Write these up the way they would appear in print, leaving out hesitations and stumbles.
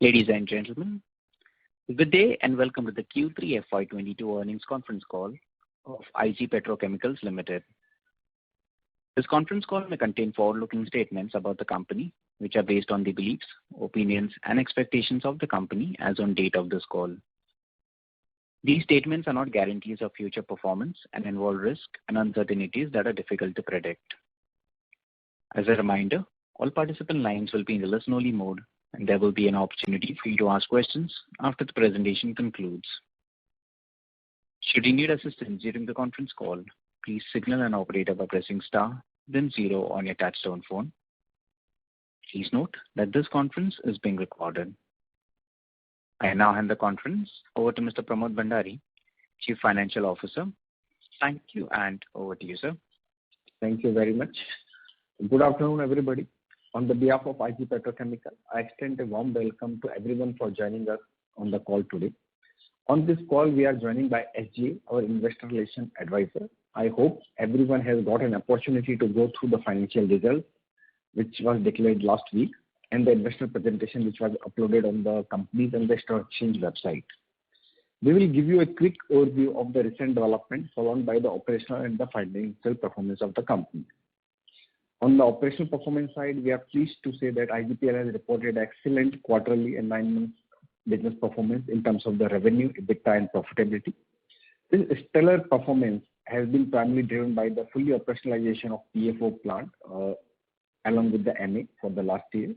Ladies and gentlemen, good day and welcome to the Q3 FY22 earnings conference call of IG Petrochemicals Limited. This conference call may contain forward-looking statements about the company, which are based on the beliefs, opinions, and expectations of the company as on date of this call. These statements are not guarantees of future performance and involve risks and uncertainties that are difficult to predict. As a reminder, all participant lines will be in the listen-only mode, and there will be an opportunity for you to ask questions after the presentation concludes. Should you need assistance during the conference call, please signal an operator by pressing star, then 0 on your touchtone phone. Please note that this conference is being recorded. I now hand the conference over to Mr. Pramod Bhandari, Chief Financial Officer. Thank you, and over to you, sir. Thank you very much. Good afternoon, everybody. On the behalf of IG Petrochemicals, I extend a warm welcome to everyone for joining us on the call today. On this call, we are joining by SGA, our Investor Relations Advisor. I hope everyone has got an opportunity to go through the financial results, which was declared last week, and the investor presentation, which was uploaded on the company's and the stock exchange website. We will give you a quick overview of the recent development, followed by the operational and the financial performance of the company. On the operational performance side, we are pleased to say that IGPL has reported excellent quarterly and 9-month business performance in terms of the revenue, EBITDA, and profitability. This stellar performance has been primarily driven by the fully operationalization of PFO plant along with the MA for the last year,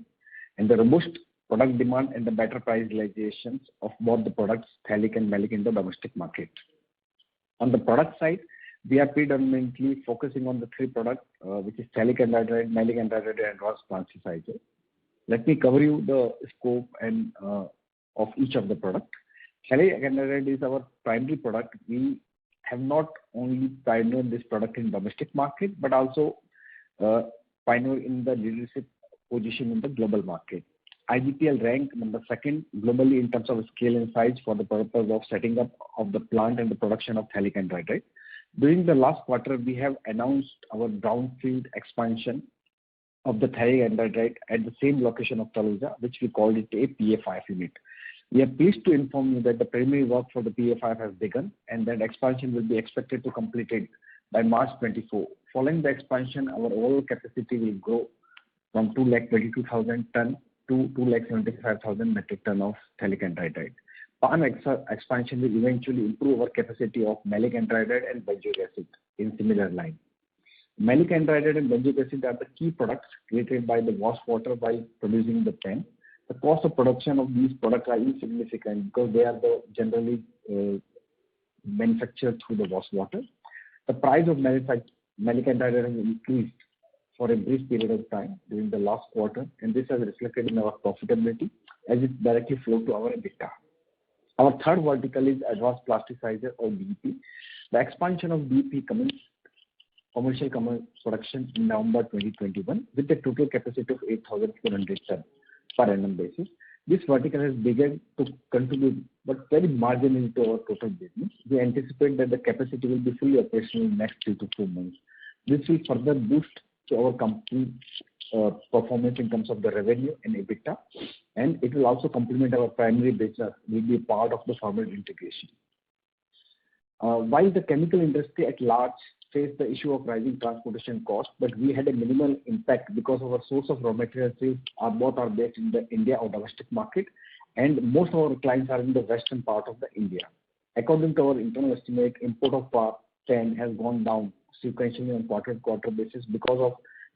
and the robust product demand and the better price realizations of both the products, phthalic and malic, in the domestic market. On the product side, we are predominantly focusing on the 3 products, which is phthalic anhydride, malic anhydride, and advanced plasticizer. Let me cover you the scope and of each of the products. Phthalic anhydride is our primary product. We have not only pioneered this product in domestic market, but also pioneered in the leadership position in the global market. IGPL ranked number 2nd globally in terms of scale and size for the purpose of setting up of the plant and the production of phthalic anhydride. During the last quarter, we have announced our brownfield expansion of the phthalic anhydride at the same location of Taloja, which we called it a PA5 unit. We are pleased to inform you that the primary work for the PA5 has begun, and that expansion will be expected to completed by March 24. Following the expansion, our overall capacity will grow from 222,000 ton to 275,000 metric ton of phthalic anhydride. Upon expansion will eventually improve our capacity of malic anhydride and benzoic acid in similar line. Malic anhydride and benzoic acid are the key products created by the wash water while producing the PEN. The cost of production of these products are insignificant because they are generally manufactured through the wash water. The price of malic anhydride has increased for a brief period of time during the last quarter, and this has reflected in our profitability as it directly flowed to our EBITDA. Our third vertical is advanced plasticizer or DEP. The expansion of DEP commenced commercial production in November 2021 with a total capacity of 8,400 tons per annum basis. This vertical has begun to contribute, but very marginally to our total business. We anticipate that the capacity will be fully operational in the next 3 to 4 months. This will further boost to our company performance in terms of the revenue and EBITDA, and it will also complement our primary business, will be part of the forward integration. While the chemical industry at large faced the issue of rising transportation costs, but we had a minimal impact because our source of raw materials are based in the India or domestic market, and most of our clients are in the western part of the India. According to our internal estimate, import of PEN has gone down sequentially on quarter-to-quarter basis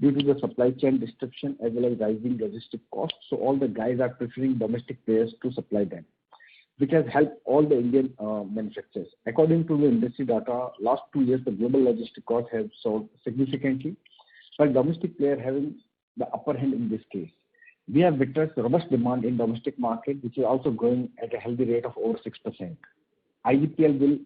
due to the supply chain disruption as well as rising logistic costs. So all the guys are preferring domestic players to supply them, which has helped all the Indian manufacturers. According to the industry data, last 2 years the global logistic costs have soared significantly, but domestic player having the upper hand in this case. We have witnessed robust demand in domestic market, which is also growing at a healthy rate of over 6%. IGPL will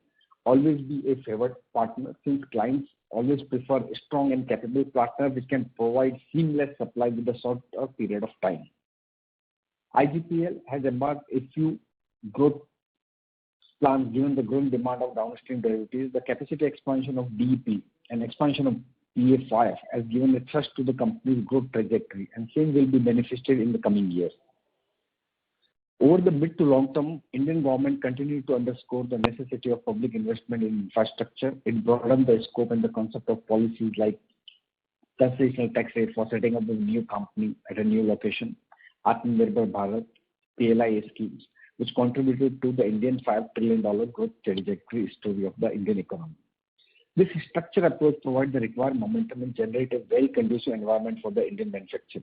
always be a favored partner since clients always prefer a strong and capable partner which can provide seamless supply with a short period of time. IGPL has embarked a few growth plans given the growing demand of downstream derivatives. The capacity expansion of DEP and expansion of PA5 has given a thrust to the company's growth trajectory, and same will be manifested in the coming years. Over the mid to long term, Indian government continued to underscore the necessity of public investment in infrastructure. It broadened the scope and the concept of policies like concessional tax rate for setting up a new company at a new location, Atmanirbhar Bharat, PLI schemes, which contributed to the Indian $5 trillion growth trajectory story of the Indian economy. This structured approach provides the required momentum and generate a very conducive environment for the Indian manufacturer.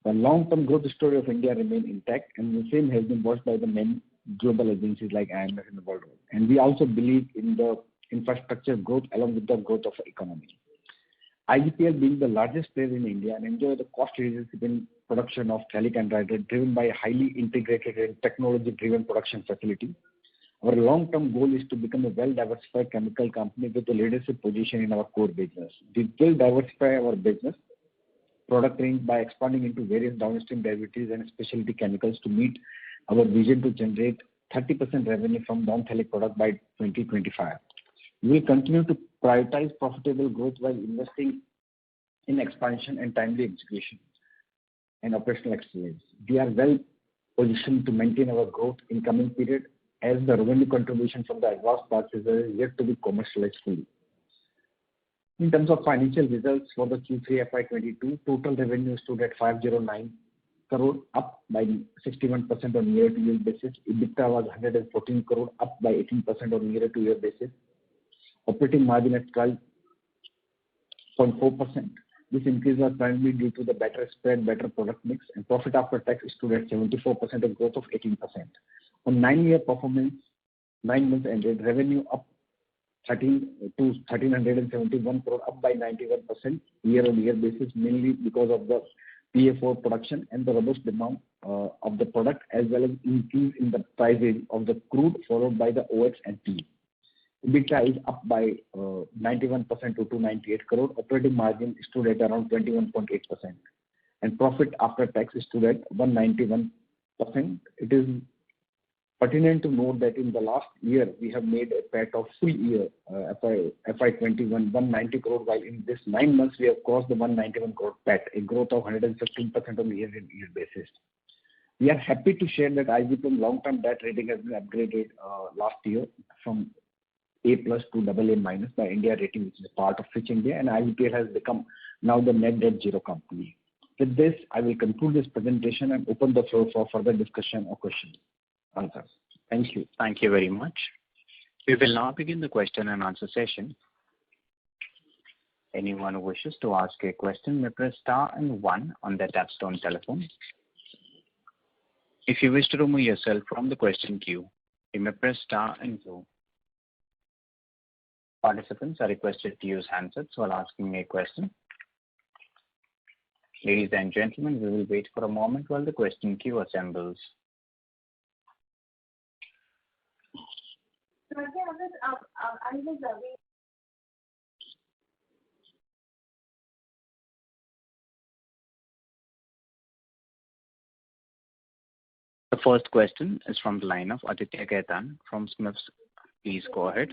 The long-term growth story of India remains intact, and the same has been watched by the many global agencies like IMF and the World Bank. And we also believe in the infrastructure growth along with the growth of the economy. IGPL being the largest player in India and enjoy the cost leadership in production of phthalic anhydride driven by a highly integrated and technology-driven production facility. Our long-term goal is to become a well-diversified chemical company with a leadership position in our core business. We will diversify our business product range by expanding into various downstream derivatives and specialty chemicals to meet our vision to generate 30% revenue from non-phthalic product by 2025. We will continue to prioritize profitable growth while investing in expansion and timely execution and operational excellence. We are well positioned to maintain our growth in coming period as the revenue contribution from the advanced parts is yet to be commercialized fully. In terms of financial results for the Q3 FY22, total revenue stood at 509 crore, up by 61% on year-to-year basis. EBITDA was 114 crore, up by 18% on year-to-year basis. Operating margin at 12.4%. This increase was primarily due to the better spread, better product mix, and profit after tax stood at 74%, a growth of 18%. On 9-year performance, 9 months ended, revenue up 1,371 crore, up by 91% year-on-year basis, mainly because of the PA4 production and the robust demand of the product, as well as increase in the prices of the crude, followed by the OX and P. EBITDA is up by 91% to 298 crore. Operating margin stood at around 21.8%, and profit after tax stood at 191%. It is pertinent to note that in the last year we have made a PAT of full year FY21 190 crore, while in this 9 months we have crossed the 191 crore PAT, a growth of 115% on year-on-year basis. We are happy to share that IGPL long-term debt rating has been upgraded last year from A+ to AA- by India Rating, which is a part of Fitch India, and IGPL has become now the net debt zero company. With this, I will conclude this presentation and open the floor for further discussion or questions. Answers. Thank you. Thank you very much. We will now begin the question and answer session. Anyone who wishes to ask a question may press star and 1 on their touchtone telephone. If you wish to remove yourself from the question queue, you may press star and 2. Participants are requested to use handsets while asking a question. Ladies and gentlemen, we will wait for a moment while the question queue assembles. The first question is from the line of Aditya Khetan from Smiths. Please go ahead.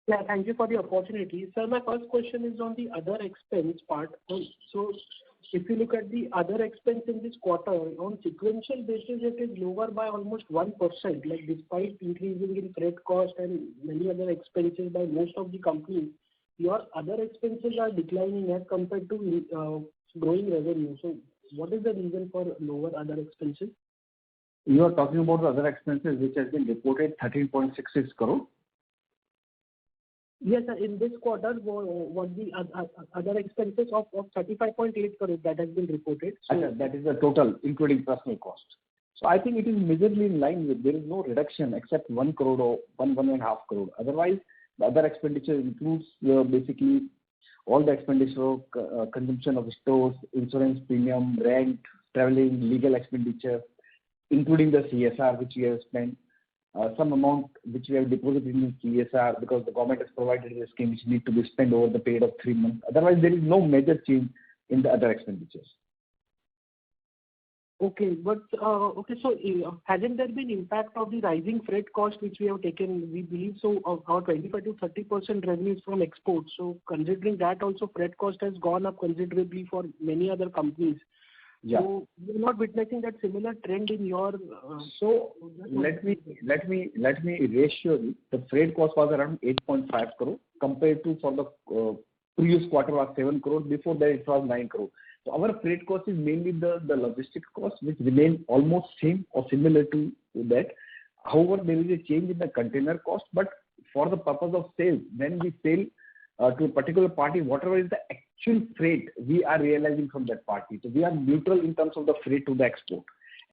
Yeah, thank you for the opportunity. Sir, my first question is on the other expense part. So if you look at the other expense in this quarter, on sequential basis, it is lower by almost 1%, like despite increasing in freight cost and many other expenses by most of the companies, your other expenses are declining as compared to growing revenue. So what is the reason for lower other expenses? You are talking about the other expenses which has been reported 13.66 crore. Yes, sir. In this quarter, what the other expenses of 35.8 crore that has been reported. So that is the total, including personal cost. So I think it is majorly in line with, there is no reduction except 1 crore or 1.5 crore. Otherwise, the other expenditure includes basically all the expenditure of consumption of stores, insurance premium, rent, traveling, legal expenditure, including the CSR which we have spent. Some amount which we have deposited in CSR because the government has provided a scheme which need to be spent over the period of 3 months. Otherwise, there is no major change in the other expenditures. Okay, but so hasn't there been impact of the rising freight cost which we have taken? We believe so. Our 25 to 30% revenues from exports. So considering that, also freight cost has gone up considerably for many other companies. Yeah. So you're not witnessing that similar trend in your. So let me reassure you. The freight cost was around 8.5 crore compared to for the previous quarter was 7 crore. Before that it was 9 crore. So our freight cost is mainly the logistic cost, which remain almost same or similar to that. However, there is a change in the container cost, but for the purpose of sales, when we sell to a particular party, whatever is the actual freight we are realizing from that party. So we are neutral in terms of the freight to the export.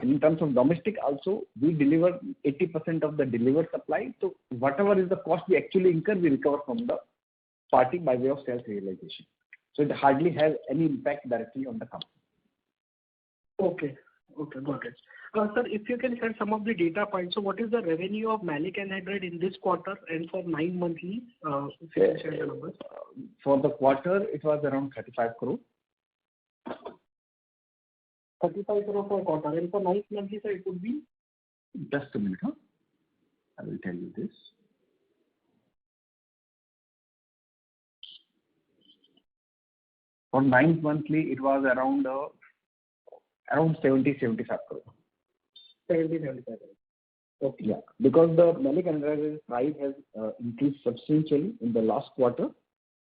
And in terms of domestic also, we deliver 80% of the delivered supply. So whatever is the cost we actually incur, we recover from the party by way of sales realization. So it hardly has any impact directly on the company. Okay, got it. Sir, if you can share some of the data points. So what is the revenue of maleic anhydride in this quarter and for 9 monthly? If you can share the numbers. For the quarter, it was around 35 crore. 35 crore per quarter. And for 9 monthly, sir, it would be? Just a minute, huh? I will tell you this. For 9 monthly, it was around 70-75 crore. 70-75 crore. Okay. Yeah, because the maleic anhydride price has increased substantially in the last quarter,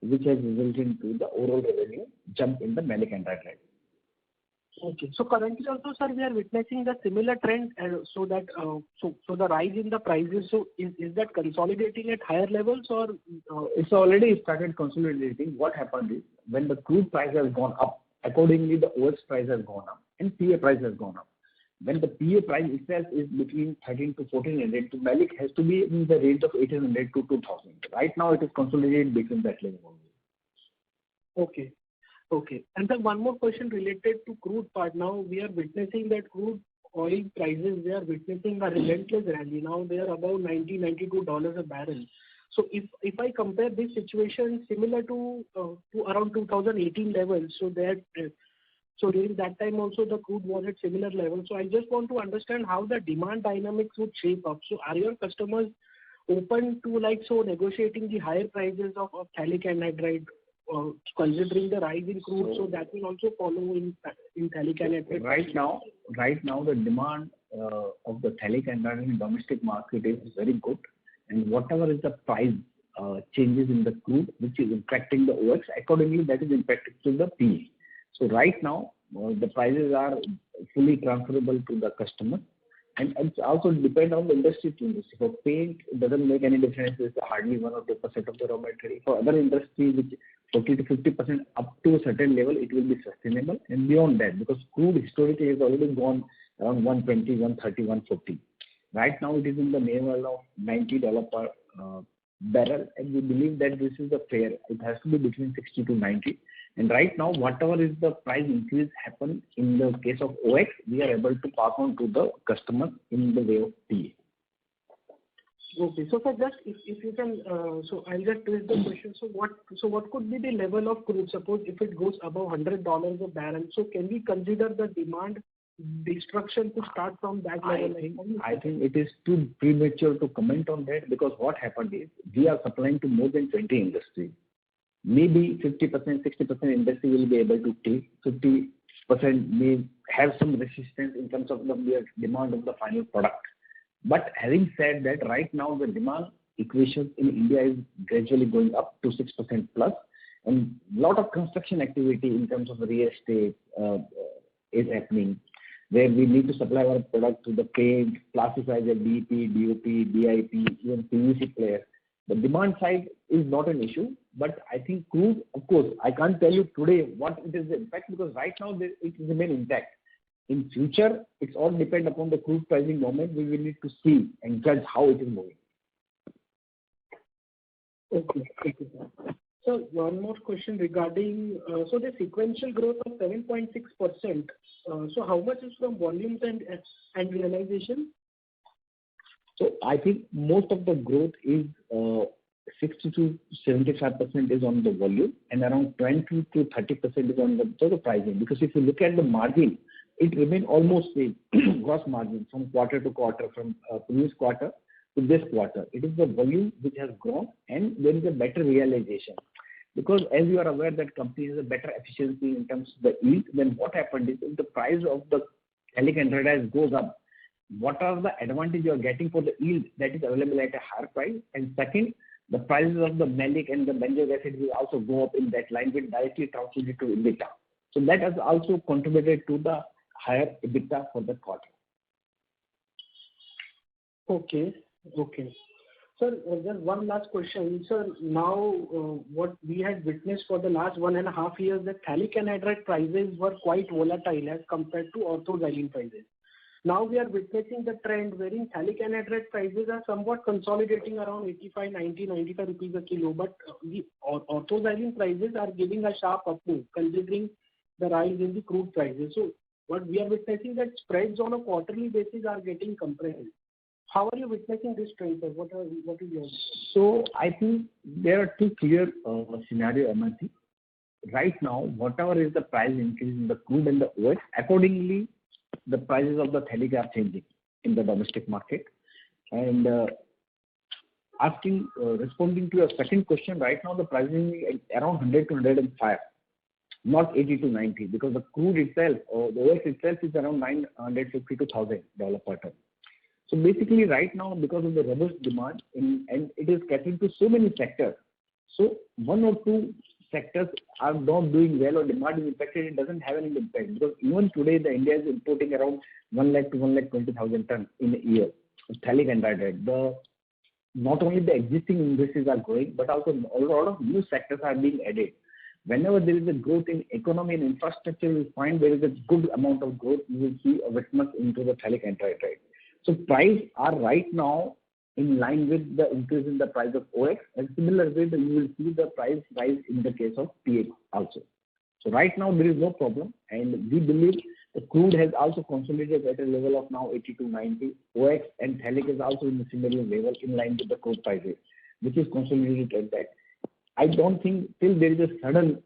which has resulted into the overall revenue jump in the maleic anhydride. Okay. So currently also, sir, we are witnessing the similar trend, so that so the rise in the prices. So is that consolidating at higher levels or? It's already started consolidating. What happened is when the crude price has gone up, accordingly the OX price has gone up and PA price has gone up. When the PA price itself is between 13 to 1400, to maleic has to be in the range of 1800 to 2000. Right now it is consolidated between that level only. Okay. Okay. And then one more question related to crude part. Now we are witnessing that crude oil prices, they are witnessing a relentless rally. Now they are above $92 a barrel. So if I compare this situation similar to around 2018 levels, so that so during that time also the crude was at similar levels. So I just want to understand how the demand dynamics would shape up. So are your customers open to negotiating the higher prices of phthalic anhydride, considering the rise in crude, so that will also follow in phthalic anhydride? Right now the demand of the phthalic anhydride in domestic market is very good, and whatever is the price changes in the crude, which is impacting the OX, accordingly that is impacted to the PA. So right now the prices are fully transferable to the customer, and it's also depend on the industry to industry. For paint, it doesn't make any difference. It's hardly 1 or 2% of the raw material. For other industries, which 40 to 50% up to a certain level, it will be sustainable, and beyond that, because crude historically has already gone around 120, 130, 140. Right now it is in the level of $90 per barrel, and we believe that this is the fair. It has to be between 60 to 90. And right now, whatever is the price increase happen in the case of OX, we are able to pass on to the customer in the way of PA. Okay. So, sir, just if you can, so I'll just raise the question. So what could be the level of crude? Suppose if it goes above $100 a barrel, so can we consider the demand destruction to start from that level? I think it is too premature to comment on that, because what happened is we are supplying to more than 20 industries. Maybe 50%, 60% industry will be able to take. 50% may have some resistance in terms of the demand of the final product. But having said that, right now the demand equation in India is gradually going up to 6% plus, and a lot of construction activity in terms of real estate is happening, where we need to supply our product to the paint, plasticizer, DEP, DOP, DIP, even PVC players. The demand side is not an issue, but I think crude, of course, I can't tell you today what it is the impact, because right now it remains intact. In future, it's all depend upon the crude pricing moment. We will need to see and judge how it is moving. Okay. Thank you, sir. So one more question regarding so the sequential growth of 7.6%. So how much is from volumes and realization? So I think most of the growth is 60 to 75% is on the volume, and around 20 to 30% is on the pricing. Because if you look at the margin, it remained almost same gross margin from quarter to quarter, from previous quarter to this quarter. It is the volume which has grown, and there is a better realization. because as you are aware that company has a better efficiency in terms of the yield, then what happened is if the price of the phthalic anhydride goes up, what are the advantage you are getting for the yield that is available at a higher price? And second, the prices of the malic and the benzoic acid will also go up in that line, which directly translated to EBITDA. So that has also contributed to the higher EBITDA for the quarter. Okay. Sir, just one last question. Sir, now what we had witnessed for the last 1.5 years, that phthalic anhydride prices were quite volatile as compared to orthoxylene prices. Now we are witnessing the trend wherein phthalic anhydride prices are somewhat consolidating around 85, 90, 95 rupees a kilo, but the orthoxylene prices are giving a sharp upmove considering the rise in the crude prices. So what we are witnessing that spreads on a quarterly basis are getting compressed. How are you witnessing this trend, sir? What is your? So I think there are two clear scenario emerging. Right now, whatever is the price increase in the crude and the OX, accordingly, the prices of the phthalic are changing in the domestic market. And responding to your second question, right now the pricing is around 100 to 105, not 80 to 90, because the crude itself or the OX itself is around $950 to $1,000 per ton. So basically right now, because of the robust demand and it is catering to so many sectors, so one or two sectors are not doing well or demand is impacted, it doesn't have any impact, because even today the India is importing around 1 lakh to 1,20,000 tons in a year of phthalic anhydride. Not only the existing industries are growing, but also a lot of new sectors are being added. Whenever there is a growth in economy and infrastructure, you will find there is a good amount of growth you will see a witness into the phthalic anhydride. So price are right now in line with the increase in the price of OX, and similar way that you will see the price rise in the case of PX also. So right now there is no problem, and we believe the crude has also consolidated at a level of now 80 to 90. OX and phthalic is also in the similar level in line with the crude prices, which is consolidated at that. I don't think till there is a sudden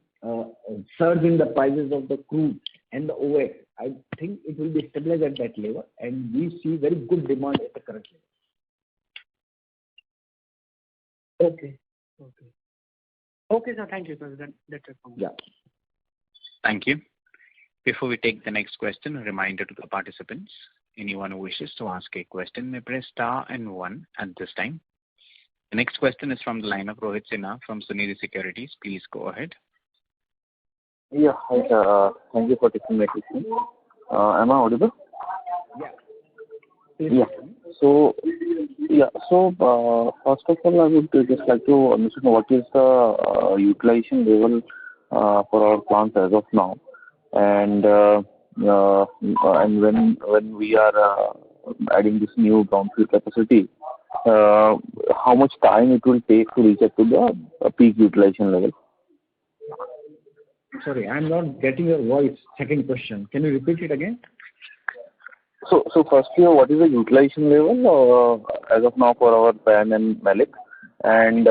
surge in the prices of the crude and the OX, I think it will be stabilized at that level, and we see very good demand at the current level. Okay, sir. Thank you, sir. That's it from me. Yeah. Thank you. Before we take the next question, a reminder to the participants. Anyone who wishes to ask a question may press star and 1 at this time. The next question is from the line of Rohit Sinha from Sunidhi Securities. Please go ahead. Yeah, hi, sir. Thank you for taking my question. Am I audible? Yeah. Yeah. So first of all, I would just like to understand what is the utilization level for our plants as of now, and when we are adding this new brownfield capacity, how much time it will take to reach up to the peak utilization level? Sorry, I'm not getting your voice. Second question. Can you repeat it again? So firstly, what is the utilization level as of now for our PAN and Malik? And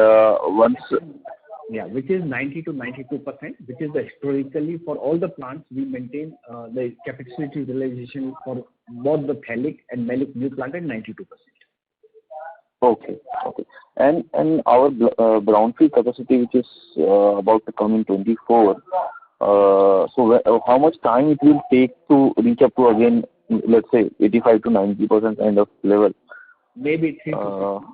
which is 90 to 92%, which is historically for all the plants we maintain the capacity utilization for both the phthalic and Malik new plant at 92%. Okay. And our brownfield capacity, which is about to come in 24. So how much time it will take to reach up to again, let's say 85 to 90% kind of level? Maybe 3 to 6 months.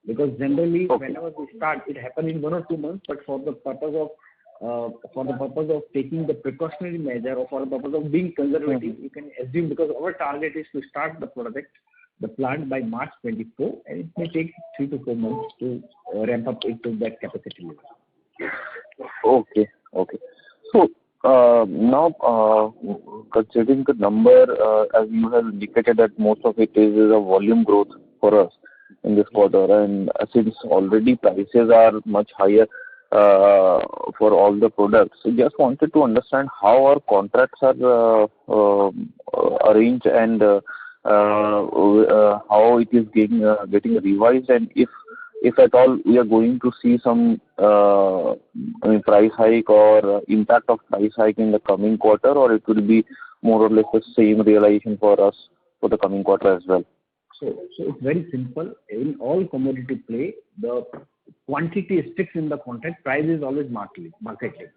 Because generally, whenever we start, it happens in 1 or 2 months. But for the purpose of taking the precautionary measure, or for the purpose of being conservative, you can assume, because our target is to start the plant by March 24, and it may take 3 to 4 months to ramp up into that capacity level. Okay. So now, considering the number, as you have indicated that most of it is a volume growth for us in this quarter, and since already prices are much higher for all the products, so just wanted to understand how our contracts are arranged and how it is getting revised, and if at all we are going to see some price hike or impact of price hike in the coming quarter, or it will be more or less the same realization for us for the coming quarter as well. So it's very simple. In all commodity play, the quantity is fixed in the contract, price is always market linked.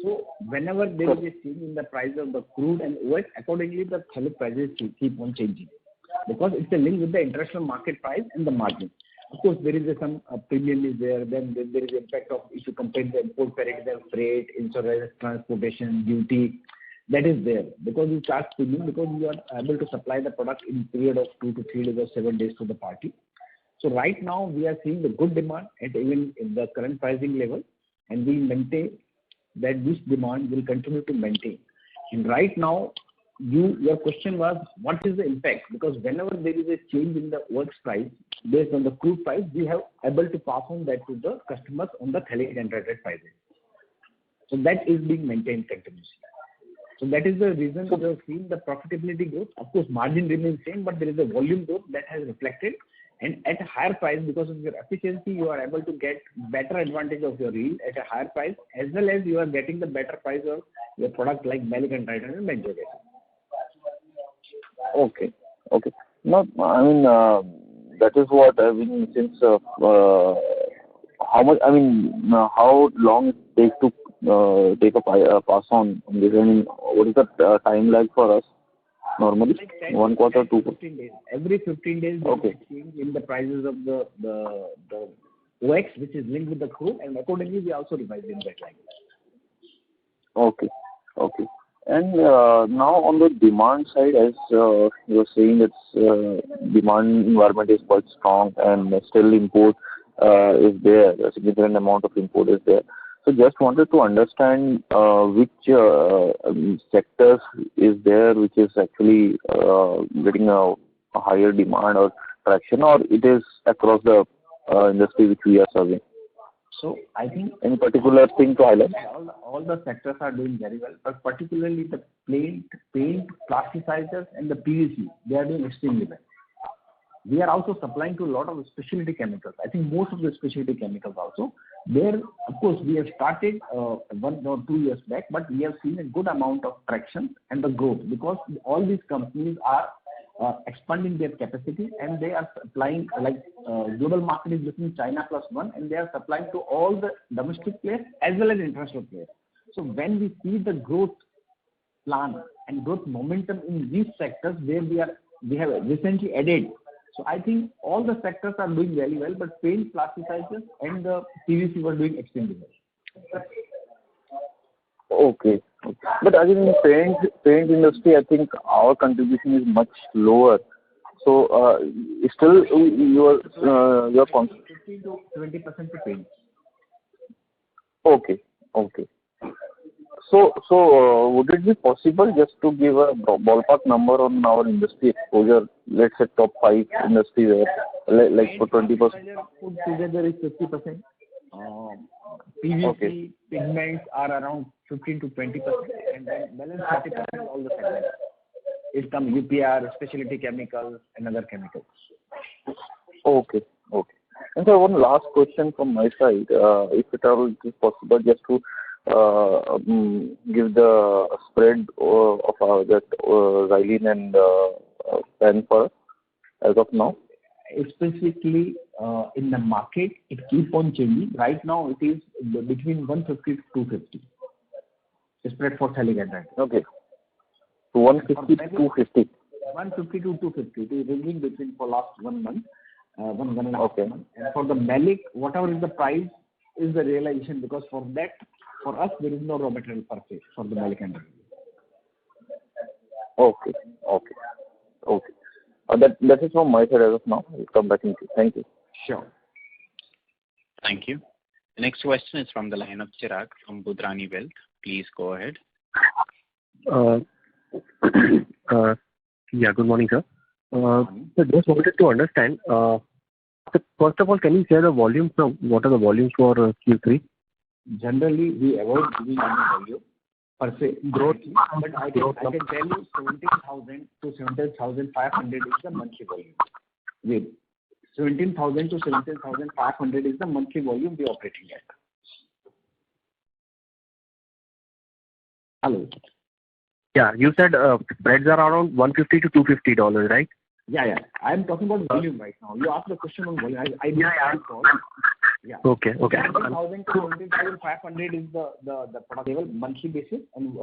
So whenever there is a change in the price of the crude and OX, accordingly the phthalic prices keep on changing, because it's a link with the international market price and the margin. Of course, there is some premium is there. Then there is impact of, if you compare the import parity, then freight, insurance, transportation, duty, that is there, because you charge premium because you are able to supply the product in period of 2 to 3 days or 7 days to the party. So right now we are seeing the good demand at even in the current pricing level, and we maintain that this demand will continue to maintain. And right now, your question was what is the impact? Because whenever there is a change in the OX price based on the crude price, we have able to pass on that to the customers on the phthalic anhydride prices. So that is being maintained continuously. So that is the reason we have seen the profitability growth. Of course, margin remains same, but there is a volume growth that has reflected. And at a higher price, because of your efficiency, you are able to get better advantage of your yield at a higher price, as well as you are getting the better price of your product like malic anhydride and benzoic acid. Okay. No, I mean, that is what I mean, since how much, I mean, how long it takes to take a pass on this? I mean, what is the time lag for us normally? Like 10, 1 quarter, 2 15 days. Every 15 days, there is a change in the prices of the OX, which is linked with the crude, and accordingly, we also revise in that line. Okay. And now on the demand side, as you're saying, it's demand environment is quite strong, and still import is there. A significant amount of import is there. So just wanted to understand which sectors is there which is actually getting a higher demand or traction, or it is across the industry which we are serving. So I think any particular thing to highlight? All the sectors are doing very well, but particularly the paint, plasticizers, and the PVC, they are doing extremely well. We are also supplying to a lot of specialty chemicals. I think most of the specialty chemicals also. There, of course, we have started 1 or 2 years back, but we have seen a good amount of traction and the growth, because all these companies are expanding their capacity, and they are supplying, like global market is looking China +1, and they are supplying to all the domestic players as well as international players. So when we see the growth plan and growth momentum in these sectors where we have recently added, so I think all the sectors are doing very well, but paint, plasticizers, and the PVC were doing extremely well. Okay. But I think in the paint industry, I think our contribution is much lower. So still your 15 to 20% to paint. Okay. So would it be possible just to give a ballpark number on our industry exposure? Let's say top 5 industries, like for 20%. Put together is 50%. PVC pigments are around 15 to 20%, and then balance 30% all the segments. It comes UPR, specialty chemicals, and other chemicals. Okay. And so one last question from my side, if it is possible, just to give the spread of that xylene and PEN for us as of now. Specifically in the market, it keeps on changing. Right now, it is between 150 to 250. Spread for phthalic anhydride. Okay. So 150 to 250. 150 to 250. It is ranging between for last 1 month, 1.5 months. And for the malic, whatever is the price is the realization, because for that, for us, there is no raw material purchase for the malic anhydride. Okay. That is from my side as of now. I'll come back in. Thank you. Sure. Thank you. The next question is from the line of Chirag from Budrani Wealth. Please go ahead. Yeah, good morning, sir. So just wanted to understand, so first of all, can you share the volumes? What are the volumes for Q3? Generally, we avoid giving any volume per se growth, but I can tell you 17,000 to 17,500 is the monthly volume. With 17,000 to 17,500 is the monthly volume we are operating at. Hello. Yeah, you said spreads are around $150 to $250, right? Yeah. I'm talking about volume right now. You asked the question on volume. I call. Yeah. Okay. 20,000 to 20,500 is the product level monthly basis, and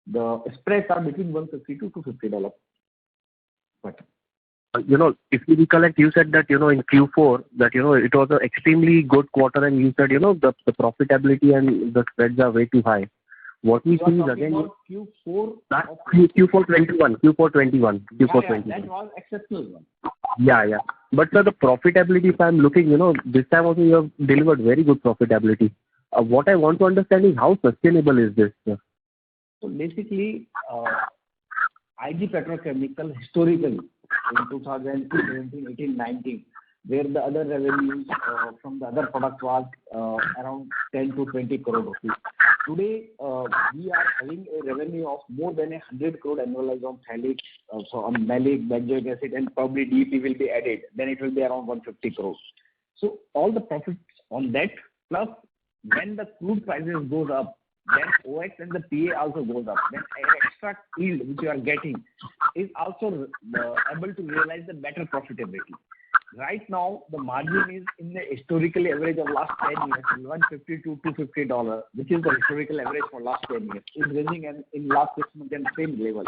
the spreads are between $150 to $250. But if you recollect, you said that in Q4 that it was an extremely good quarter, and you said the profitability and the spreads are way too high. What we see is again Q4 21. That was exceptional one. Yeah. But sir, the profitability, if I'm looking, this time also you have delivered very good profitability. What I want to understand is how sustainable is this, sir? So basically, IG Petrochemical historically in 2017, 18, 19, where the other revenues from the other product was around 10 to 20 crore rupees. Today, we are having a revenue of more than 100 crore annualized on phthalic, so on malic, benzoic acid, and probably DEP will be added. Then it will be around 150 crores. So all the profits on that, plus when the crude prices goes up, then OX and the PA also goes up. Then extra yield which you are getting is also able to realize the better profitability. Right now, the margin is in the historical average of last 10 years, $150 to $250, which is the historical average for last 10 years. Is ranging in last 6 months and same level.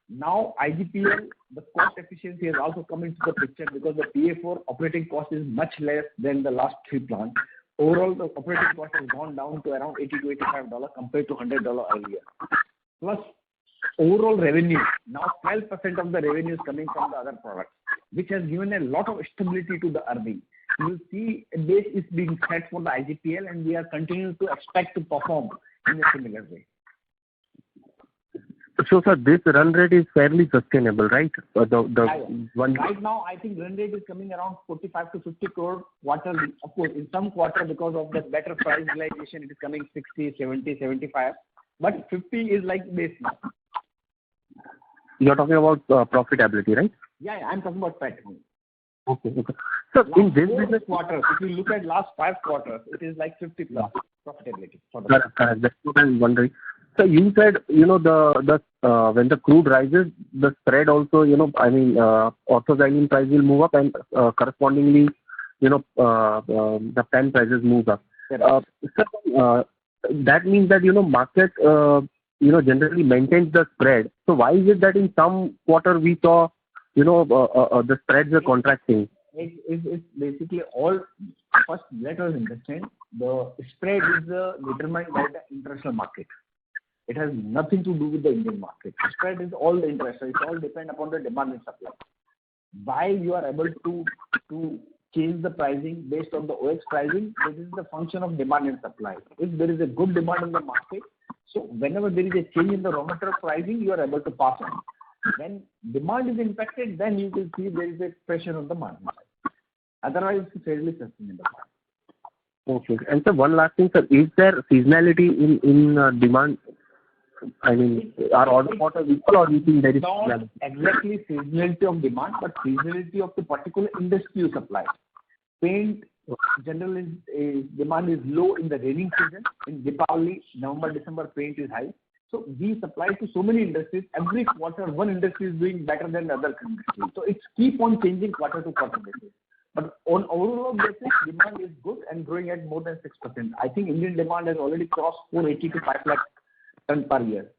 Now, IGPL, the cost efficiency has also come into the picture because the PA4 operating cost is much less than the last 3 plants. Overall, the operating cost has gone down to around $80 to $85 compared to $100 earlier. Plus, overall revenue, now 12% of the revenue is coming from the other products, which has given a lot of stability to the earning. You will see a base is being set for the IGPL, and we are continuing to expect to perform in a similar way. So, sir, this run rate is fairly sustainable, right? Right now, I think run rate is coming around 45 to 50 crore quarterly. Of course, in some quarter, because of the better price realization, it is coming 60, 70, 75. But 50 is like base now. You're talking about profitability, right? Yeah, I'm talking about PET. Okay. So last in this business quarters, if you look at last 5 quarters, it is like 50 plus profitability. Correct. That's what I'm wondering. So you said, the when the crude rises, the spread also, orthoxylene price will move up, and correspondingly, the PEN prices move up. So that means that market generally maintains the spread. So why is it that in some quarter we saw the spreads are contracting? It's basically all. First, let us understand the spread is determined by the international market. It has nothing to do with the Indian market. Spread is all the interest. It all depends upon the demand and supply. Why you are able to change the pricing based on the OX pricing? This is the function of demand and supply. If there is a good demand in the market, so whenever there is a change in the raw material pricing, you are able to pass on. When demand is impacted, then you will see there is a pressure on the margin side. Otherwise, it's fairly sustainable. Okay. And so one last thing, sir, is there seasonality in demand? I mean, are order quarters equal, or do you think there is not exactly seasonality of demand, but seasonality of the particular industry you supply? Paint, generally, demand is low in the raining season. In Deepavali, November, December, paint is high. So we supply to so many industries. Every quarter, one industry is doing better than the other industry. So it's keep on changing quarter to quarter basis. But on overall basis, demand is good and growing at more than 6%. I think Indian demand has already crossed 480 to 5 lakh ton per year.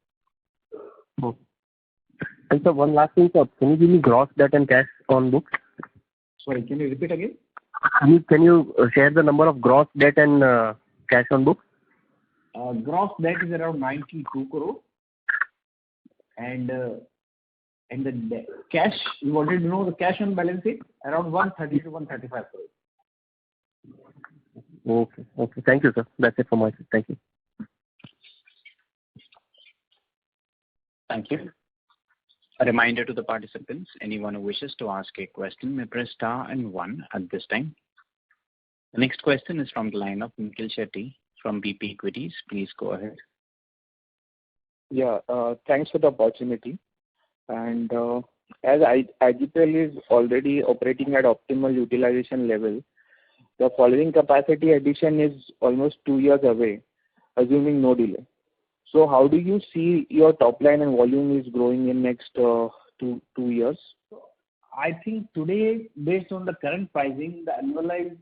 Okay. And so one last thing, sir, can you give me gross debt and cash on books? Sorry, can you repeat again? Can you share the number of gross debt and cash on books? Gross debt is around 92 crore. And the cash, you wanted to know the cash on balance sheet? Around 130 to 135 crore. Okay. Thank you, sir. That's it from my side. Thank you. Thank you. A reminder to the participants, anyone who wishes to ask a question may press star and 1 at this time. The next question is from the line of Nikhil Shetty from BP Equities. Please go ahead. Yeah, thanks for the opportunity. And as IGPL is already operating at optimal utilization level, the following capacity addition is almost 2 years away, assuming no delay. So how do you see your top line and volume is growing in next 2 two years? I think today, based on the current pricing, the annualized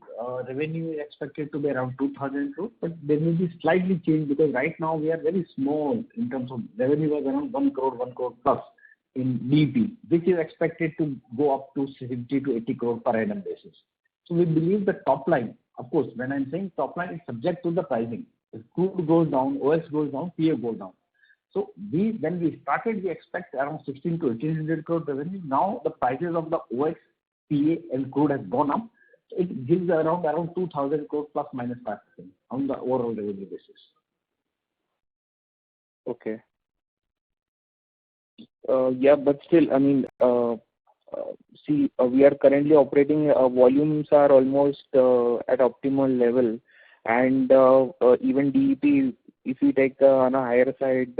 revenue is expected to be around 2,000 crores, but there may be slightly change because right now we are very small in terms of revenue was around 1 crore plus in DP, which is expected to go up to 70 to 80 crore per annum basis. So we believe the top line, of course, when I'm saying top line, it's subject to the pricing. If crude goes down, OS goes down, PA goes down. So when we started, we expect around 16 to 1800 crore revenue. Now the prices of the OX, PA and crude has gone up. So it gives around 2,000 crore plus minus 5% on the overall revenue basis. Okay. Yeah, but still, I mean, we are currently operating, volumes are almost at optimal level, and even DEP, if we take on a higher side,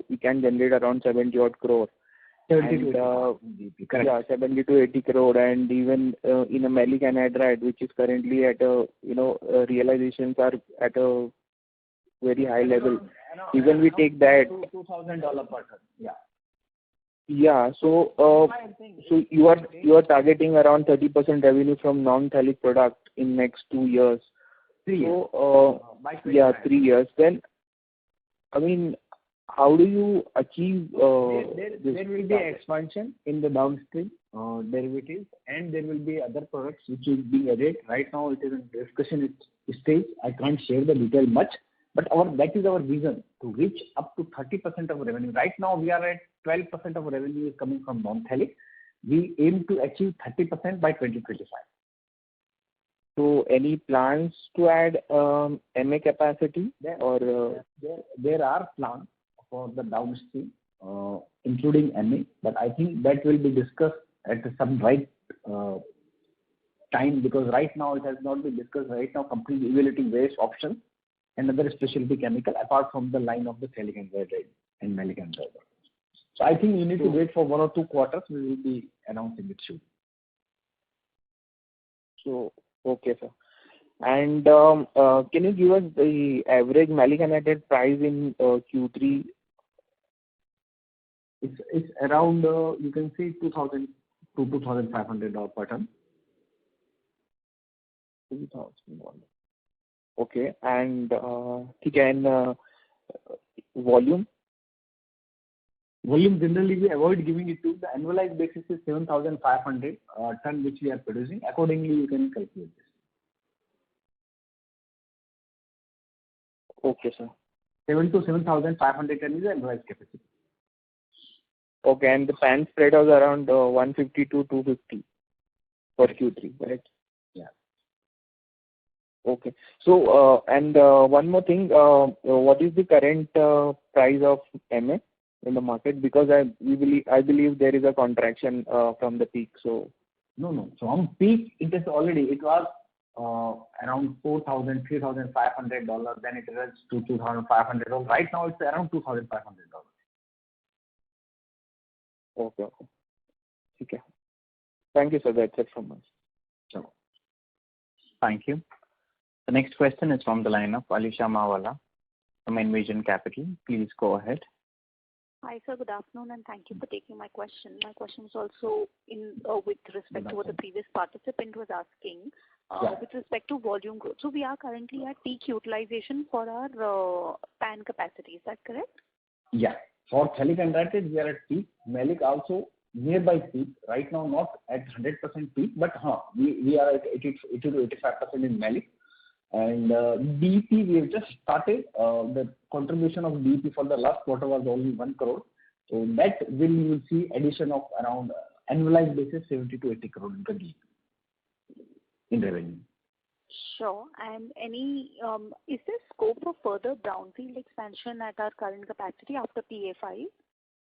we can generate around 70 odd crore. 70 to 80. Correct. Yeah, 70 to 80 crore, and even in a maleic anhydride, which is currently at a, realizations are at a very high level. Even we take that $2,000 per ton. Yeah. Yeah. So you are targeting around 30% revenue from non-phthalic product in next 2 years. 3 years. So, 3 years. Then, I mean, how do you achieve there will be expansion in the downstream derivatives, and there will be other products which will be added. Right now, it is in discussion stage. I can't share the detail much, but that is our vision to reach up to 30% of revenue. Right now, we are at 12% of revenue is coming from non-phthalic. We aim to achieve 30% by 2025. So, any plans to add MA capacity? There are plans for the downstream, including MA, but I think that will be discussed at some right time, because right now it has not been discussed. Right now, completely evaluating various options and other specialty chemical apart from the line of the phthalic anhydride and maleic anhydride. So I think you need to wait for 1 or 2 quarters. We will be announcing it soon. So, okay, sir. And can you give us the average maleic anhydride price in Q3? It's around, you can see $2,000 to $2,500 per ton. 2,000. Okay, and volume? Volume, generally we avoid giving it to the annualized basis is 7,500 ton which we are producing. Accordingly, you can calculate this. Okay, sir. 7 to 7,500 ton is the annualized capacity. Okay, and the pan spread was around 150 to 250 for Q3, right? Yeah. Okay. So, and one more thing, what is the current price of MA in the market? Because I believe there is a contraction from the peak. So no. So on peak, it was around $4,000, $3,500. Then it runs to $2,500. Right now, it's around $2,500. Okay. Okay. Thank you, sir. That's it from us. Sure. Thank you. The next question is from the line of Alisha Mawala from Envision Capital. Please go ahead. Hi, sir. Good afternoon, and thank you for taking my question. My question is also with respect to what the previous participant was asking, with respect to volume growth. So we are currently at peak utilization for our PAN capacity. Is that correct? Yeah. For phthalic anhydride, we are at peak. Maleic also nearby peak. Right now, not at 100% peak, but we are at 80 to 85% in maleic. And DEP, we have just started. The contribution of DEP for the last quarter was only 1 crore. So that you will see addition of around annualized basis 70 to 80 crore in the DEP in revenue. Sure. And is there scope for further brownfield expansion at our current capacity after PA5?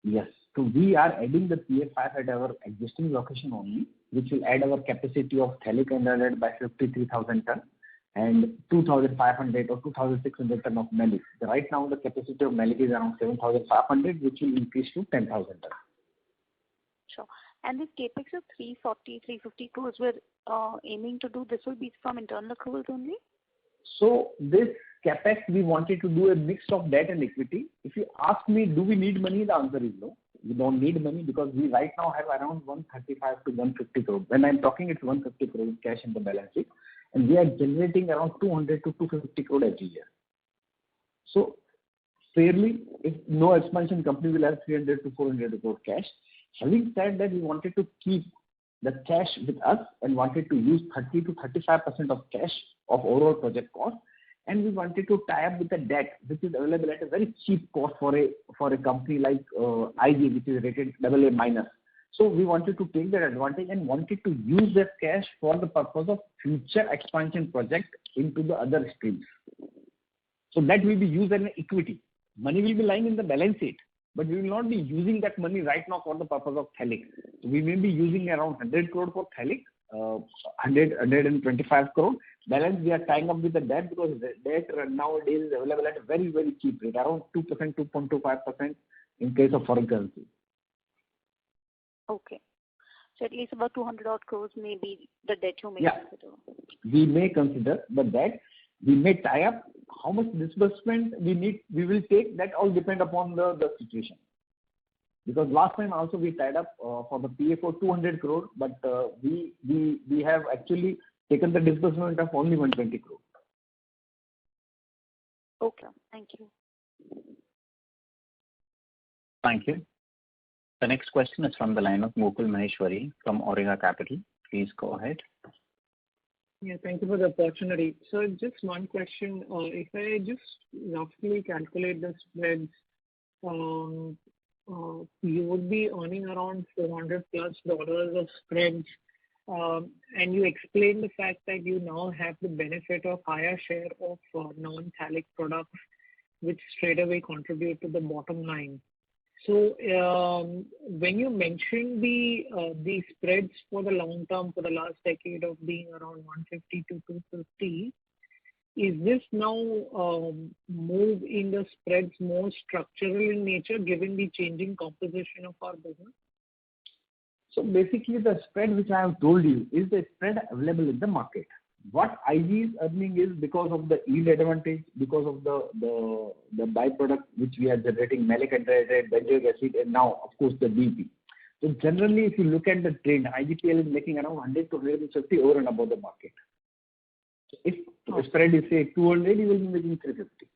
Yes. So we are adding the PA5 at our existing location only, which will add our capacity of phthalic anhydride by 53,000 ton and 2,500 or 2,600 ton of maleic. Right now, the capacity of maleic is around 7,500, which will increase to 10,000 ton. Sure. And this capex of 350 crores we're aiming to do, this will be from internal accruals only? So this capex, we wanted to do a mix of debt and equity. If you ask me, do we need money? The answer is no. We don't need money because we right now have around 135 to 150 crore. When I'm talking, it's 150 crore cash in the balance sheet, and we are generating around 200 to 250 crore every year. So fairly, if no expansion, company will have 300 to 400 crore cash. Having said that, we wanted to keep the cash with us and wanted to use 30 to 35% of cash of overall project cost, and we wanted to tie up with the debt which is available at a very cheap cost for a company like IG, which is rated AA minus. So we wanted to take that advantage and wanted to use that cash for the purpose of future expansion project into the other streams. So that will be used as an equity. Money will be lying in the balance sheet, but we will not be using that money right now for the purpose of Thalik. So we may be using around 100 crore for Thalik, 125 crore. Balance we are tying up with the debt because the debt nowadays is available at a very, very cheap rate, around 2%, 2.25% in case of foreign currency. Okay. So at least about 200 odd crores may be the debt you may consider. We may consider, but that we may tie up. How much disbursement we will take, that all depend upon the situation. Because last time also we tied up for the PA for 200 crore, but we have actually taken the disbursement of only 120 crore. Okay, thank you. Thank you. The next question is from the line of Mukul Maheshwari from Auriga Capital. Please go ahead. Yeah, thank you for the opportunity. So just one question. If I just roughly calculate the spreads, you would be earning around $400+ of spreads. And you explained the fact that you now have the benefit of higher share of non-Thalik products, which straight away contribute to the bottom line. So when you mentioned the spreads for the long term for the last decade of being around 150 to 250, is this now move in the spreads more structural in nature given the changing composition of our business? So basically the spread which I have told you is the spread available in the market. What IG is earning is because of the yield advantage, because of the byproduct which we are generating, malic anhydride, benzoic acid, and now of course the DP. So generally, if you look at the trend, IGPL is making around 100 to 150 over and above the market. So if the spread is say 200, you will be making 350.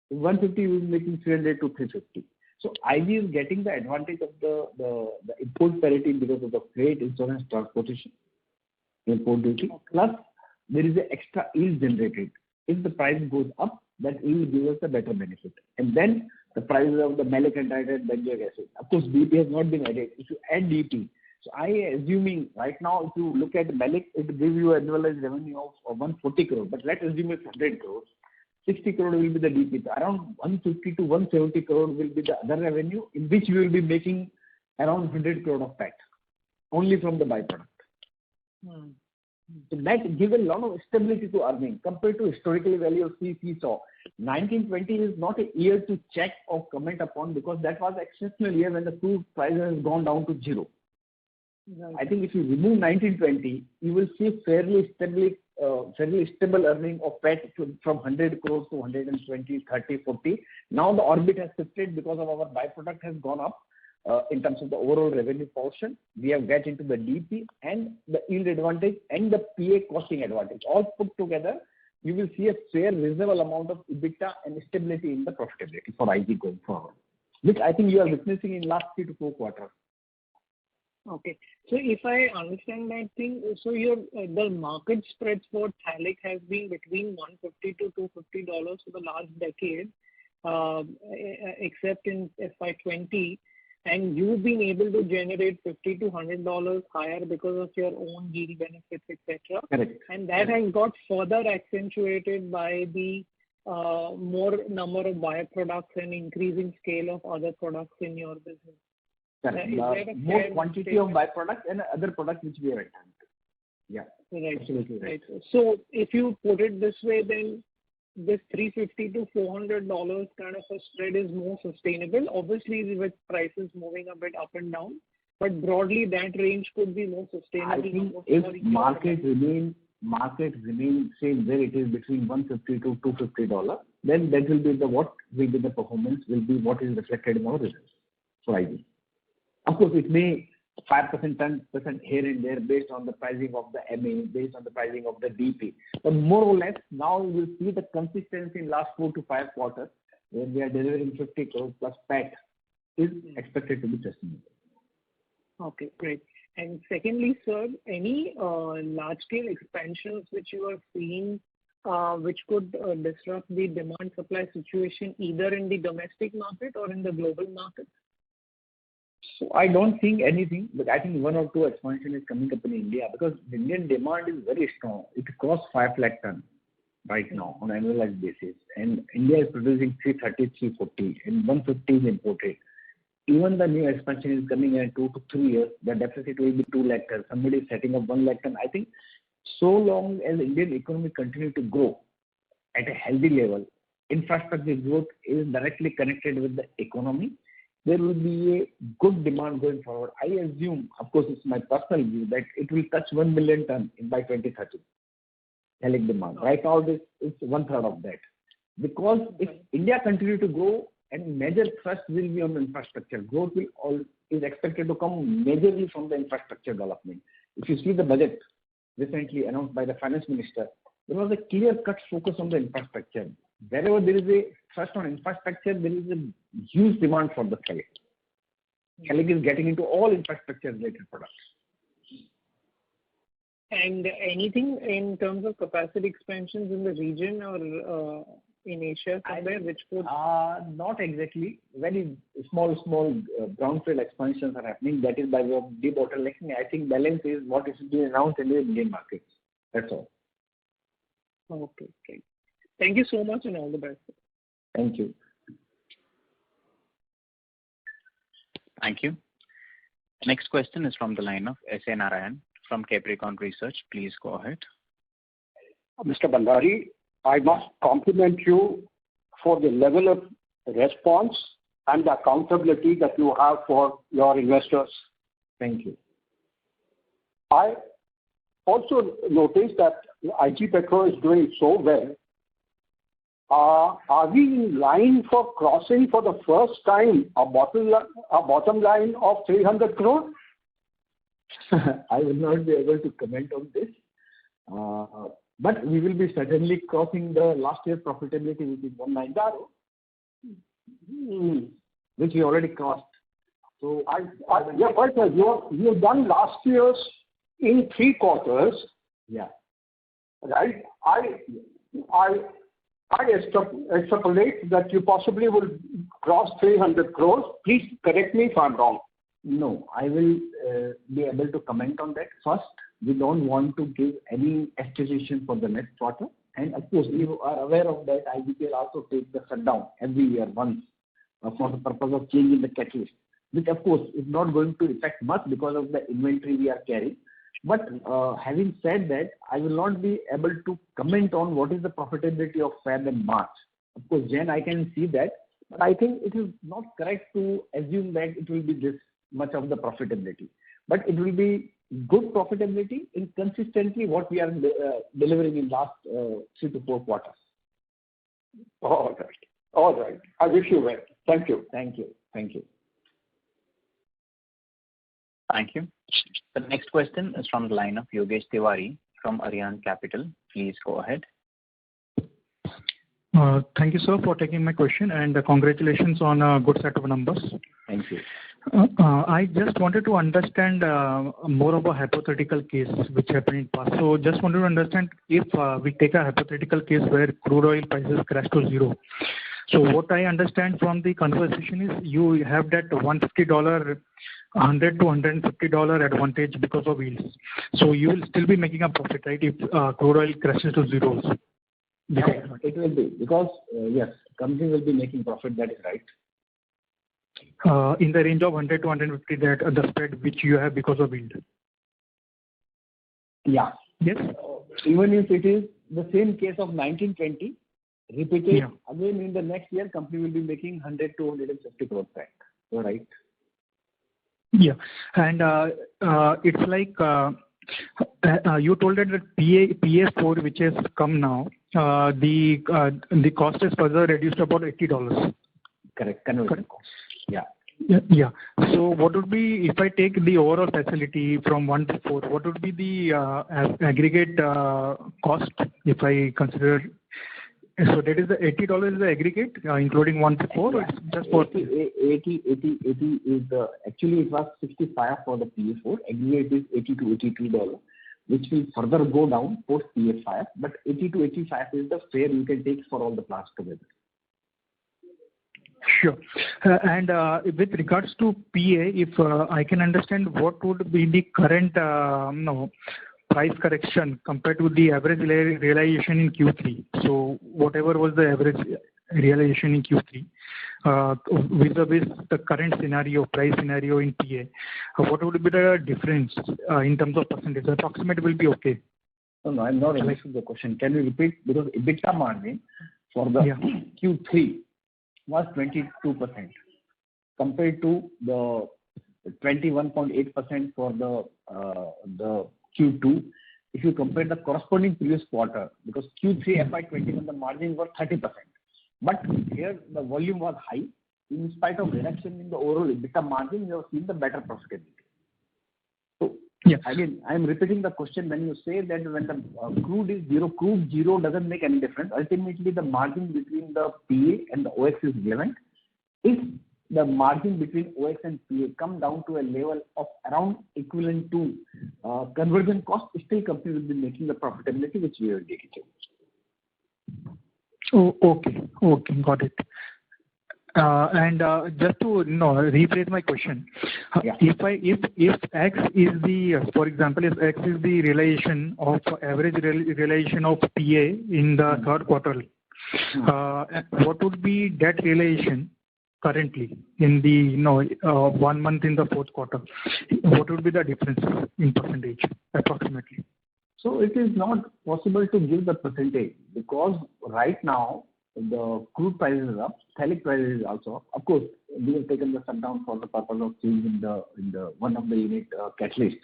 If 150, you will be making 300 to 350. So IG is getting the advantage of the import parity because of the freight, insurance, transportation, import duty, plus there is an extra yield generated. If the price goes up, that yield gives us a better benefit. And then the prices of the malic anhydride, benzoic acid. Of course, DP has not been added. If you add DP, so I assuming right now, if you look at malic, it will give you annualized revenue of 140 crore. But let's assume it's 100 crore. 60 crore will be the DP. So around 150 to 170 crore will be the other revenue, in which we will be making around 100 crore of PAT, only from the byproduct. So that gives a lot of stability to earning compared to historical value of CC. 1920 is not a year to check or comment upon because that was an exceptional year when the crude price has gone down to zero. Right. I think if you remove 1920, you will see fairly stable earning of PAT from 100 crores to 120, 30, 40. Now the orbit has shifted because of our byproduct has gone up. In terms of the overall revenue portion, we have get into the DP and the yield advantage and the PA costing advantage. All put together, you will see a fair, reasonable amount of EBITDA and stability in the profitability for IG going forward, which I think you are witnessing in last 3 to 4 quarters. Okay. So if I understand that thing, so your the market spreads for Thalik has been between $150 to $250 for the last decade, except in FY20. And you've been able to generate $50 to $100 higher because of your own yield benefits, etc. Correct. And that has got further accentuated by the more number of byproducts and increasing scale of other products in your business. Correct. More quantity of byproducts and other products which we have entered. Yeah. Right. Absolutely right. So if you put it this way, then this $350 to $400 kind of a spread is more sustainable, obviously with prices moving a bit up and down, but broadly that range could be more sustainable. I think if market remains same where it is between $150 to $250, then that will be what will be the performance will be what is reflected in our results for IG. Of course, it may 5%, 10% here and there based on the pricing of the MA, based on the pricing of the DP. But more or less, now we will see the consistency in last 4 to 5 quarters where we are delivering 50 crores plus PAT is expected to be sustainable. Okay, great. And secondly, sir, any large-scale expansions which you are seeing which could disrupt the demand-supply situation either in the domestic market or in the global market? So I don't think anything, but I think 1 or 2 expansion is coming up in India because the Indian demand is very strong. It costs 5 lakh ton right now on an annualized basis, and India is producing 330, 340, and 150 is imported. Even the new expansion is coming in 2 to 3 years. The deficit will be 2 lakh ton. Somebody is setting up 1 lakh ton. I think so long as Indian economy continue to grow at a healthy level, infrastructure growth is directly connected with the economy. There will be a good demand going forward. I assume, of course, it's my personal view, that it will touch 1 million ton by 2030. Phthalic demand. Right now, this is 1/3 of that. Because if India continue to grow, and major thrust will be on infrastructure, growth is expected to come majorly from the infrastructure development. If you see the budget recently announced by the finance minister, there was a clear-cut focus on the infrastructure. Wherever there is a thrust on infrastructure, there is a huge demand for the phthalic. Phthalic is getting into all infrastructure-related products. And anything in terms of capacity expansions in the region or in Asia somewhere which would? Not exactly. Very small brownfield expansions are happening. That is by way of debottlenecking. I think balance is what is being announced in the Indian markets. That's all. Okay, great. Thank you so much and all the best. Thank you. Thank you. Next question is from the line of S.A. Narayan from Capricorn Research. Please go ahead. Mr. Bhandari, I must compliment you for the level of response and the accountability that you have for your investors. Thank you. I also noticed that IG Petro is doing so well. Are we in line for crossing for the first time a bottom line of 300 crore? I will not be able to comment on this. But we will be certainly crossing the last year's profitability, which is 190, which we already crossed. So you've done last year's in 3 quarters. Yeah. Right. I extrapolate that you possibly will cross 300 crores. Please correct me if I'm wrong. No, I will be able to comment on that. First, we don't want to give any estimation for the next quarter. And of course, you are aware of that. IGPL also takes the shutdown every year once for the purpose of changing the catalyst, which of course is not going to affect much because of the inventory we are carrying. But having said that, I will not be able to comment on what is the profitability of Feb and March. Of course, Jan, I can see that, but I think it is not correct to assume that it will be this much of the profitability. But it will be good profitability in consistently what we are delivering in last 3 to 4 quarters. All right. I wish you well. Thank you. Thank you. Thank you. The next question is from the line of Yogesh Tiwari from Arihant Capital. Please go ahead. Thank you, sir, for taking my question, and congratulations on a good set of numbers. Thank you. I just wanted to understand more of a hypothetical case which happened in past. So just wanted to understand if we take a hypothetical case where crude oil prices crash to zero. So what I understand from the conversation is you have that $150, $100 to $150 advantage because of yields. So you will still be making a profit, right, if crude oil crashes to zero? Yeah, it will be because yes, company will be making profit. That is right. In the range of 100 to 150, that the spread which you have because of yield. Yeah. Yes. Even if it is the same case of 1920, repeated again in the next year, company will be making 100 to 150 crore back. You're right. Yeah, and it's like you told that the PA4 which has come now, the cost is further reduced to about $80. Correct. Conversion cost. Yeah. Yeah. So what would be, if I take the overall facility from 1 to 4, what would be the aggregate cost if I consider? So that is the $80 is the aggregate, including 1 to 4, or it's just for 80 is the, actually it was 65 for the PA4, aggregate is $80 to $82, which will further go down post PA5, but 80 to 85 is the fare you can take for all the plants together. Sure. And with regards to PA, if I can understand what would be the current price correction compared to the average realization in Q3. So whatever was the average realization in Q3 vis-a-vis the current scenario, price scenario in PA, what would be the difference in terms of percentage? Approximate will be okay. No, I'm not understanding the question. Can you repeat? Because EBITDA margin for the Q3 was 22% compared to the 21.8% for the Q2. If you compare the corresponding previous quarter, because Q3 FY21 the margin was 30%, but here the volume was high. In spite of reduction in the overall EBITDA margin, you have seen the better profitability. So again, I am repeating the question. When you say that when the crude is zero, crude zero doesn't make any difference. Ultimately, the margin between the PA and the OX is relevant. If the margin between OX and PA come down to a level of around equivalent to conversion cost, still company will be making the profitability which we have indicated. Oh, okay, got it. And just to rephrase my question, if X is the, for example, if X is the realization of average realization of PA in the third quarter, what would be that realization currently in the 1 month in the fourth quarter? What would be the difference in percentage approximately? So it is not possible to give the percentage because right now the crude prices is up, phthalic prices is also up. Of course, we have taken the shutdown for the purpose of change in the one of the unit catalyst.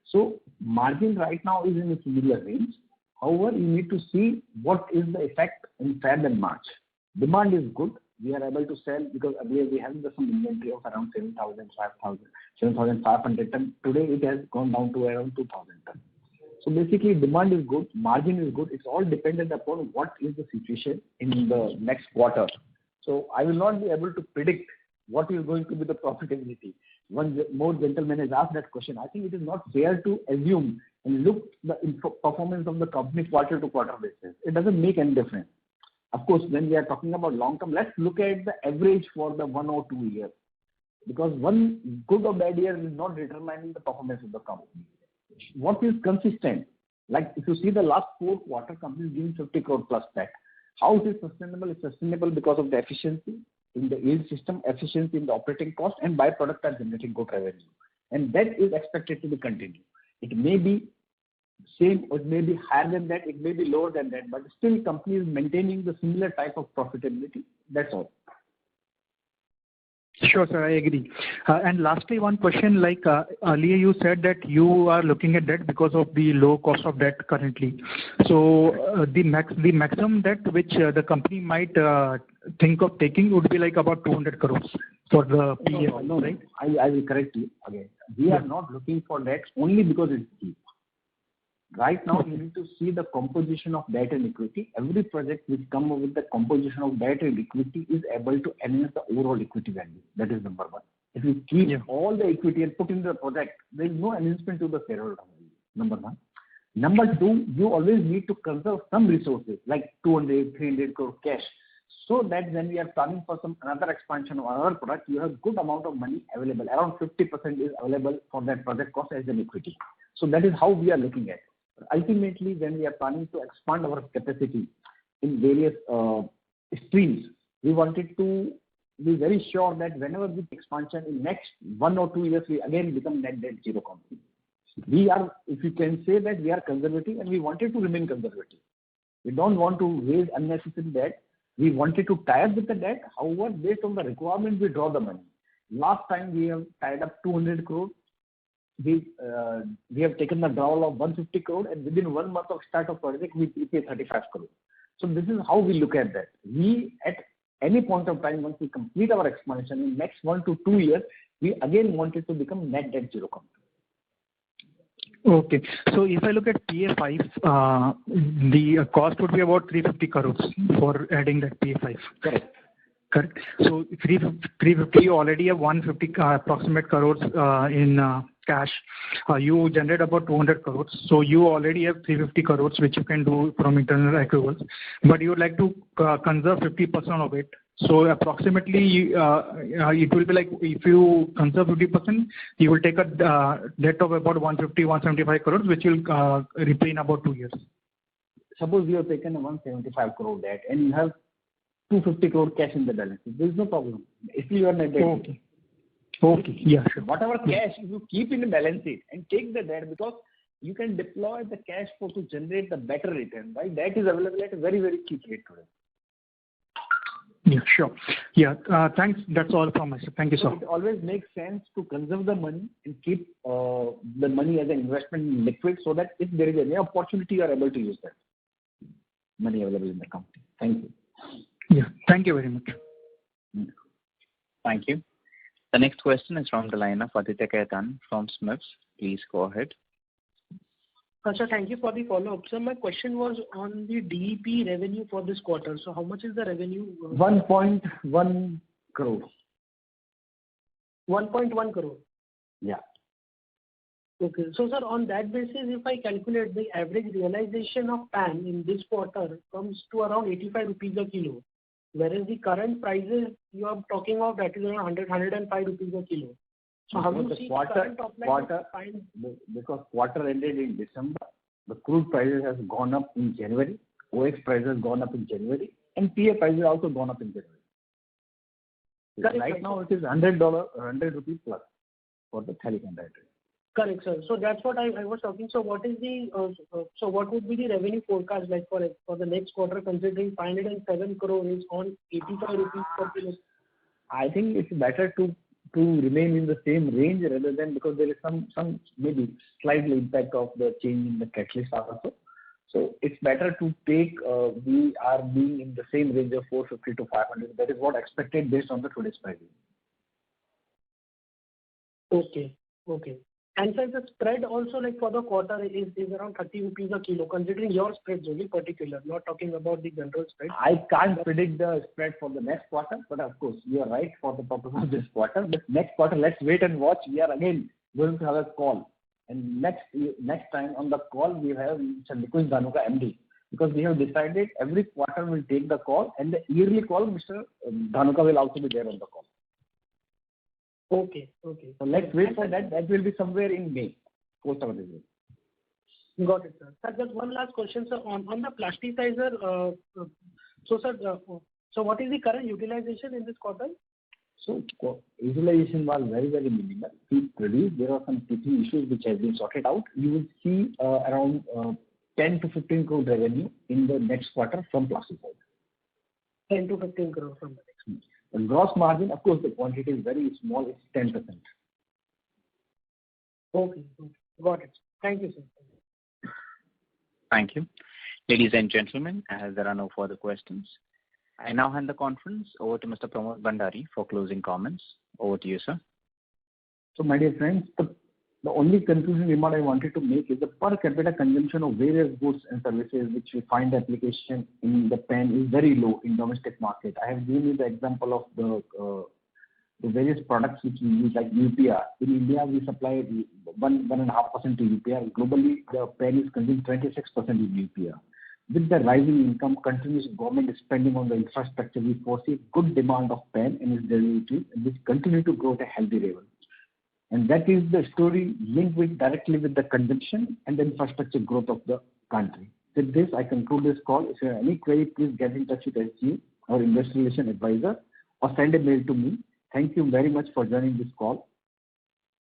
So margin right now is in a similar range. However, you need to see what is the effect in Feb and March. Demand is good. We are able to sell because earlier we had some inventory of around 7,500 tons. Today it has gone down to around 2,000 tons. So basically demand is good, margin is good. It's all dependent upon what is the situation in the next quarter. So I will not be able to predict what is going to be the profitability. One more gentleman has asked that question. I think it is not fair to assume and look the performance of the company quarter to quarter basis. It doesn't make any difference. Of course, when we are talking about long term, let's look at the average for the 1 or 2 years. Because one good or bad year is not determining the performance of the company. What is consistent? Like if you see the last 4 quarter, companies giving 50 crore plus back. How it is sustainable? It's sustainable because of the efficiency in the yield system, efficiency in the operating cost, and byproduct are generating good revenue. And that is expected to be continued. It may be same or it may be higher than that, it may be lower than that, but still company is maintaining the similar type of profitability. That's all. Sure, sir, I agree. And lastly, one question, like earlier you said that you are looking at debt because of the low cost of debt currently. So the maximum debt which the company might think of taking would be like about 200 crores for the PA, no, right? I will correct you again. We are not looking for debt only because it's cheap. Right now, you need to see the composition of debt and equity. Every project which comes up with the composition of debt and equity is able to enhance the overall equity value. That is number one. If you keep all the equity and put in the project, there is no enhancement to the shareholder value. Number one. Number two, you always need to conserve some resources like 200, 300 crore cash, so that when we are planning for some another expansion of another product, you have good amount of money available. Around 50% is available for that project cost as an equity. So that is how we are looking at it. Ultimately, when we are planning to expand our capacity in various streams, we wanted to be very sure that whenever this expansion in next 1 or 2 years, we again become net debt zero company. We are, if you can say that we are conservative and we wanted to remain conservative. We don't want to raise unnecessary debt. We wanted to tie up with the debt. However, based on the requirement, we draw the money. Last time we have tied up 200 crore. We have taken the drawal of 150 crore and within 1 month of start of project we prepay 35 crore. So this is how we look at that. We at any point of time, once we complete our expansion in next 1 to 2 years, we again wanted to become net debt zero company. Okay. So if I look at PA5, the cost would be about 350 crores for adding that PA5. Correct. Correct. So 350, you already have 150 approximate crores in cash. You generate about 200 crores. So you already have 350 crores, which you can do from internal accruals. But you would like to conserve 50% of it. So approximately, it will be like if you conserve 50%, you will take a debt of about 150, 175 crores, which will repay in about 2 years. Suppose you have taken a 175 crore debt and you have 250 crore cash in the balance sheet. There is no problem. If you are net debt. Okay. Okay. Yeah, sure. Whatever cash you keep in the balance sheet and take the debt, because you can deploy the cash flow to generate the better return. Right? That is available at a very, very cheap rate today. Yeah, sure. Yeah, thanks. That's all from myself. Thank you, sir. It always makes sense to conserve the money and keep the money as an investment in liquid, so that if there is any opportunity, you are able to use that money available in the company. Thank you. Yeah, thank you very much. Thank you. The next question is from the line of Aditya Khetan from Smiths. Please go ahead. Sir, thank you for the follow-up. So my question was on the DEP revenue for this quarter. So how much is the revenue? 1.1 crore. 1.1 crore. Yeah. Okay. So sir, on that basis, if I calculate the average realization of PAN in this quarter comes to around 85 rupees a kilo, whereas the current prices you are talking of, that is around 105 rupees a kilo. So how do you see the current top line? Because quarter ended in December, the crude prices has gone up in January, OX prices has gone up in January, and PA prices also gone up in January. Correct, right now it is $100 rupees plus for the phthalic anhydride. Correct, sir. So that's what I was talking. So what is the so what would be the revenue forecast like for the next quarter, considering 507 crore is on 85 rupees per kilo? I think it's better to remain in the same range rather than, because there is some maybe slight impact of the change in the catalyst also. So it's better to take, we are being in the same range of 450 to 500. That is what expected based on the today's pricing. Okay. Okay. And sir, the spread also, like for the quarter is around 30 rupees a kilo, considering your spreads only particular, not talking about the general spread. I can't predict the spread for the next quarter, but of course you are right for the purpose of this quarter. But next quarter, let's wait and watch. We are again going to have a call, and next time on the call we have Mr. Nikunj Dhanuka MD, because we have decided every quarter we'll take the call, and the yearly call Mr. Dhanuka will also be there on the call. Okay. Okay. So let's wait for that. That will be somewhere in May, post our review. Got it, sir. Sir, just one last question, sir. On the plasticizer, so sir, so what is the current utilization in this quarter? So utilization was very, very minimal. We produced, there are some teething issues which have been sorted out. You will see around 10 to 15 crore revenue in the next quarter from plasticizer. 10 to 15 crore from the next quarter. The gross margin, of course, the quantity is very small. It's 10%. Okay. Got it. Thank you, sir. Thank you. Ladies and gentlemen, as there are no further questions, I now hand the conference over to Mr. Pramod Bhandari for closing comments. Over to you, sir. So, my dear friends, the only conclusion remark I wanted to make is the per capita consumption of various goods and services which we find application in the PAN is very low in domestic market. I have given you the example of the various products which we use, like UPR. In India, we supply 1.5% to UPR. Globally, the PAN is consumed 26% in UPR. With the rising income, continuous government spending on the infrastructure, we foresee good demand of PAN and its derivatives, which continue to grow at a healthy level. And that is the story linked directly with the consumption and the infrastructure growth of the country. With this, I conclude this call. If you have any query, please get in touch with SG, our investor relation advisor, or send a mail to me. Thank you very much for joining this call.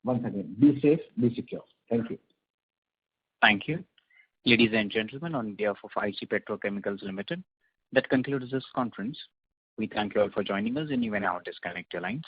Once again, be safe, be secure. Thank you. Thank you. Ladies and gentlemen, on behalf of IG Petrochemicals Limited, that concludes this conference. We thank you all for joining us, and you may now disconnect your lines.